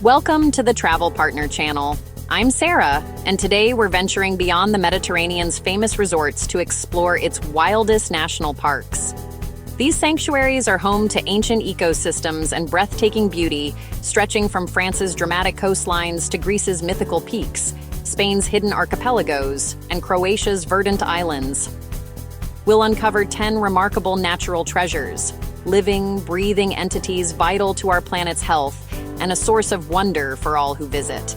Welcome to the Travel Partner channel. I'm Sarah, and today we're venturing beyond the Mediterranean's famous resorts to explore its wildest national parks. These sanctuaries are home to ancient ecosystems and breathtaking beauty, stretching from France's dramatic coastlines to Greece's mythical peaks, Spain's hidden archipelagos, and Croatia's verdant islands. We'll uncover 10 remarkable natural treasures, living, breathing entities vital to our planet's health, and a source of wonder for all who visit.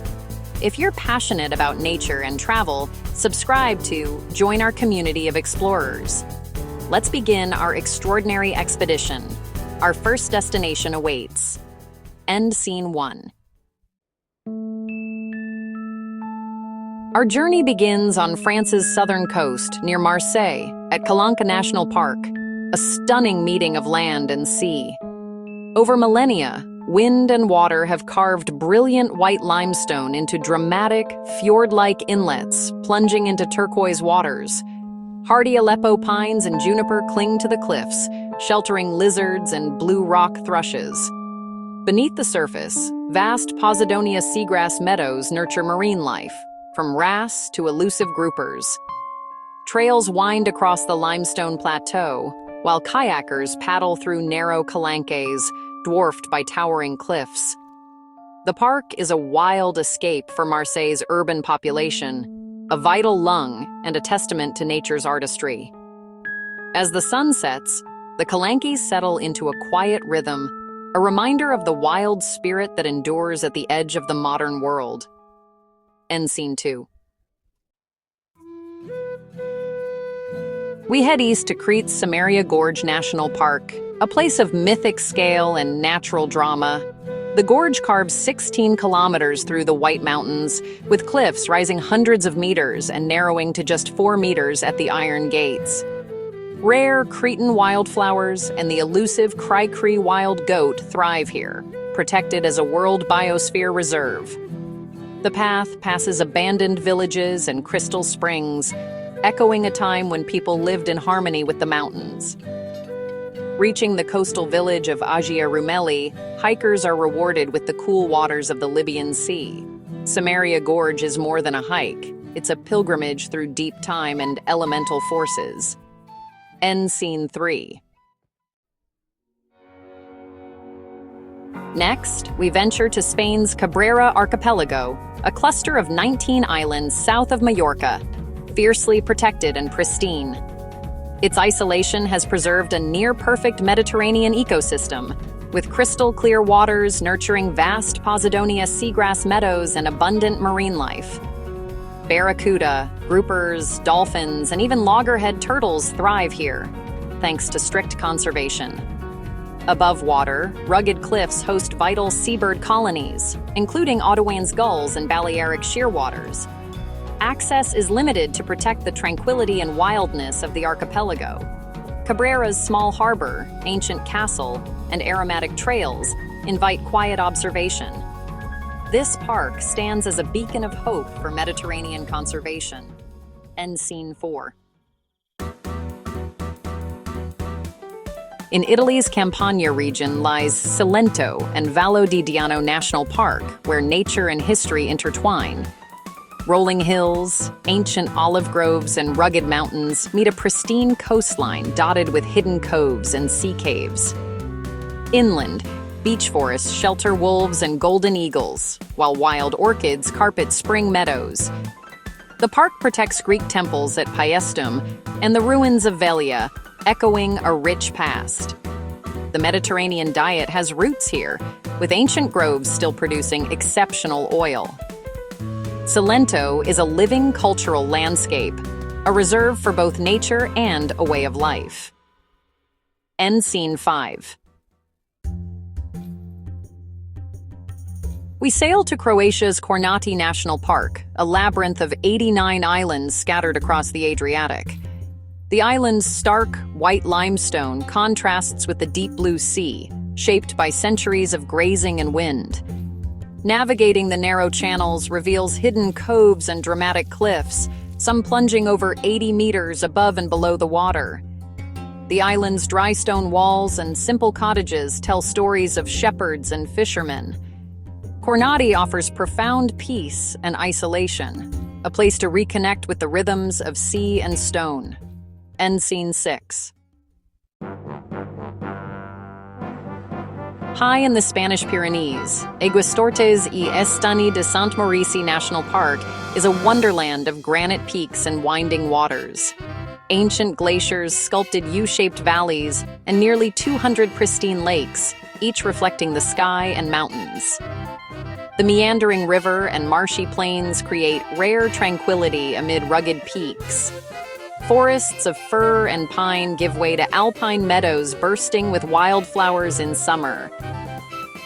If you're passionate about nature and travel, subscribe to join our community of explorers. Let's begin our extraordinary expedition. Our first destination awaits. End Scene 1. Our journey begins on France's southern coast, near Marseille, at Calanca National Park, a stunning meeting of land and sea. Over millennia, wind and water have carved brilliant white limestone into dramatic, fjord-like inlets, plunging into turquoise waters. Hardy Aleppo pines and juniper cling to the cliffs, sheltering lizards and blue rock thrushes. Beneath the surface, vast Posidonia seagrass meadows nurture marine life, from wrasse to elusive groupers. Trails wind across the limestone plateau, while kayakers paddle through narrow calanques, dwarfed by towering cliffs. The park is a wild escape for Marseille's urban population, a vital lung and a testament to nature's artistry. As the sun sets, the calanques settle into a quiet rhythm, a reminder of the wild spirit that endures at the edge of the modern world. End Scene 2. We head east to Crete's Samaria Gorge National Park, a place of mythic scale and natural drama. The gorge carves 16 kilometers through the White Mountains, with cliffs rising hundreds of meters and narrowing to just 4 meters at the Iron Gates. Rare Cretan wildflowers and the elusive cry-cree wild goat thrive here, protected as a World Biosphere Reserve. The path passes abandoned villages and crystal springs, echoing a time when people lived in harmony with the mountains. Reaching the coastal village of Agia Rumeli, hikers are rewarded with the cool waters of the Libyan Sea. Samaria Gorge is more than a hike. It's a pilgrimage through deep time and elemental forces. End Scene 3. Next, we venture to Spain's Cabrera Archipelago, a cluster of 19 islands south of Majorca, fiercely protected and pristine. Its isolation has preserved a near-perfect Mediterranean ecosystem, with crystal-clear waters nurturing vast Posidonia seagrass meadows and abundant marine life. Barracuda, groupers, dolphins, and even loggerhead turtles thrive here, thanks to strict conservation. Above water, rugged cliffs host vital seabird colonies, including Ottowain's gulls and Balearic shearwaters. Access is limited to protect the tranquility and wildness of the archipelago. Cabrera's small harbor, ancient castle, and aromatic trails invite quiet observation. This park stands as a beacon of hope for Mediterranean conservation. End Scene 4. In Italy's Campania region lies Cilento and Vallo di Diano National Park, where nature and history intertwine. Rolling hills, ancient olive groves, and rugged mountains meet a pristine coastline dotted with hidden coves and sea caves. Inland, beech forests shelter wolves and golden eagles, while wild orchids carpet spring meadows. The park protects Greek temples at Paestum and the ruins of Velia, echoing a rich past. The Mediterranean diet has roots here, with ancient groves still producing exceptional oil. Cilento is a living cultural landscape, a reserve for both nature and a way of life. End Scene 5. We sail to Croatia's Kornati National Park, a labyrinth of 89 islands scattered across the Adriatic. The island's stark, white limestone contrasts with the deep blue sea, shaped by centuries of grazing and wind. Navigating the narrow channels reveals hidden coves and dramatic cliffs, some plunging over 80 meters above and below the water. The island's dry stone walls and simple cottages tell stories of shepherds and fishermen. Cornati offers profound peace and isolation, a place to reconnect with the rhythms of sea and stone. End scene 6. High in the Spanish Pyrenees, Aguastortes y Estany de Sant Maurici National Park is a wonderland of granite peaks and winding waters. Ancient glaciers, sculpted U-shaped valleys, and nearly 200 pristine lakes, each reflecting the sky and mountains. The meandering river and marshy plains create rare tranquility amid rugged peaks. Forests of fir and pine give way to alpine meadows bursting with wildflowers in summer.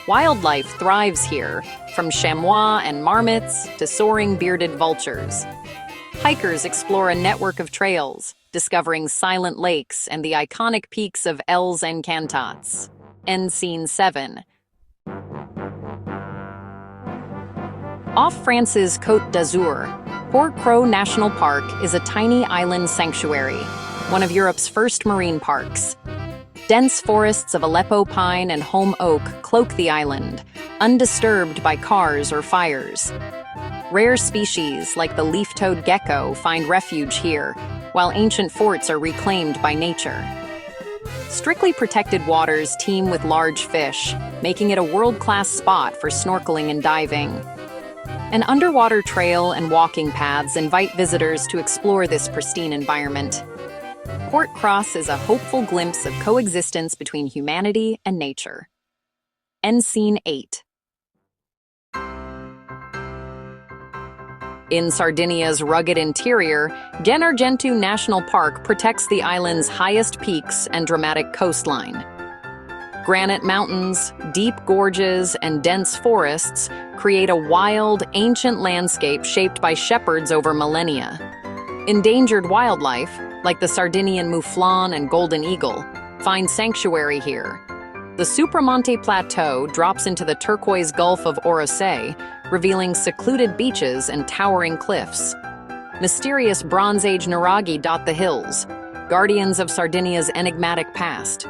Wildlife thrives here, from chamois and marmots to soaring bearded vultures. Hikers explore a network of trails, discovering silent lakes and the iconic peaks of Els Encantats. End scene 7. Off France's Côte d'Azur, Port-Cros National Park is a tiny island sanctuary, one of Europe's first marine parks. Dense forests of Aleppo pine and holm oak cloak the island, undisturbed by cars or fires. Rare species like the leaf-toed gecko find refuge here, while ancient forts are reclaimed by nature. Strictly protected waters teem with large fish, making it a world-class spot for snorkeling and diving. An underwater trail and walking paths invite visitors to explore this pristine environment. Port-Cros is a hopeful glimpse of coexistence between humanity and nature. End scene 8. In Sardinia's rugged interior, Gennargentu National Park protects the island's highest peaks and dramatic coastline. Granite mountains, deep gorges, and dense forests create a wild, ancient landscape shaped by shepherds over millennia. Endangered wildlife, like the Sardinian mouflon and golden eagle, find sanctuary here. The Supramonte Plateau drops into the turquoise Gulf of Orosei, revealing secluded beaches and towering cliffs. Mysterious Bronze Age nuraghi dot the hills, guardians of Sardinia's enigmatic past.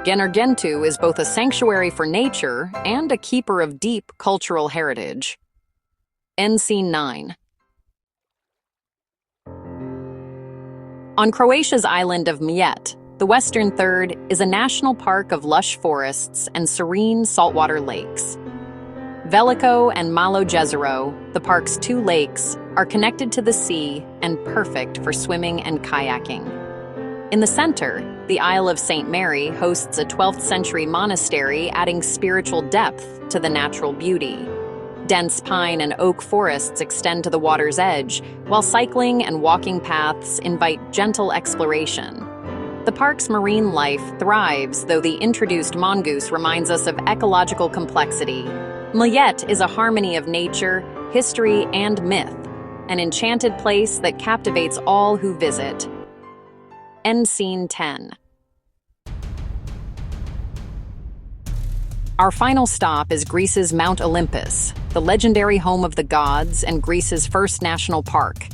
Gennargentu is both a sanctuary for nature and a keeper of deep cultural heritage. End scene 9. On Croatia's island of Mljet, the western third is a national park of lush forests and serene saltwater lakes. Veliko and Malo Jezero, the park's two lakes, are connected to the sea and perfect for swimming and kayaking. In the center, the Isle of St. Mary hosts a 12th century monastery, adding spiritual depth to the natural beauty. Dense pine and oak forests extend to the water's edge, while cycling and walking paths invite gentle exploration. The park's marine life thrives, though the introduced mongoose reminds us of ecological complexity. Mljet is a harmony of nature, history, and myth, an enchanted place that captivates all who visit. End scene 10. Our final stop is Greece's Mount Olympus, the legendary home of the gods and Greece's first national park.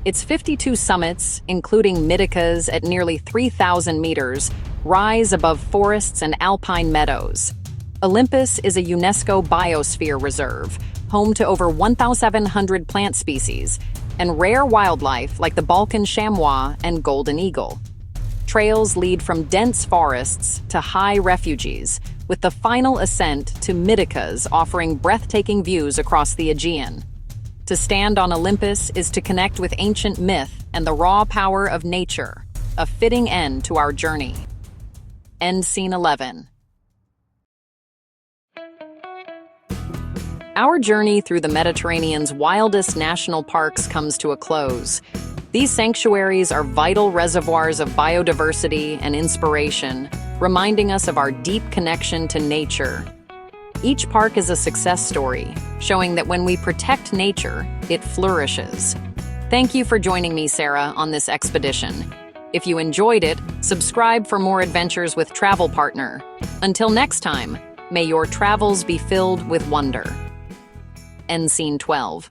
Its 52 summits, including Mytikas at nearly 3,000 meters, rise above forests and alpine meadows. Olympus is a UNESCO biosphere reserve, home to over 1,700 plant species, and rare wildlife like the Balkan chamois and golden eagle. Trails lead from dense forests to high refuges, with the final ascent to Mytikas offering breathtaking views across the Aegean. To stand on Olympus is to connect with ancient myth and the raw power of nature, a fitting end to our journey. End scene 11. Our journey through the Mediterranean's wildest national parks comes to a close. These sanctuaries are vital reservoirs of biodiversity and inspiration, reminding us of our deep connection to nature. Each park is a success story, showing that when we protect nature, it flourishes. Thank you for joining me, Sarah, on this expedition. If you enjoyed it, subscribe for more adventures with Travel Partner. Until next time, may your travels be filled with wonder. End scene 12.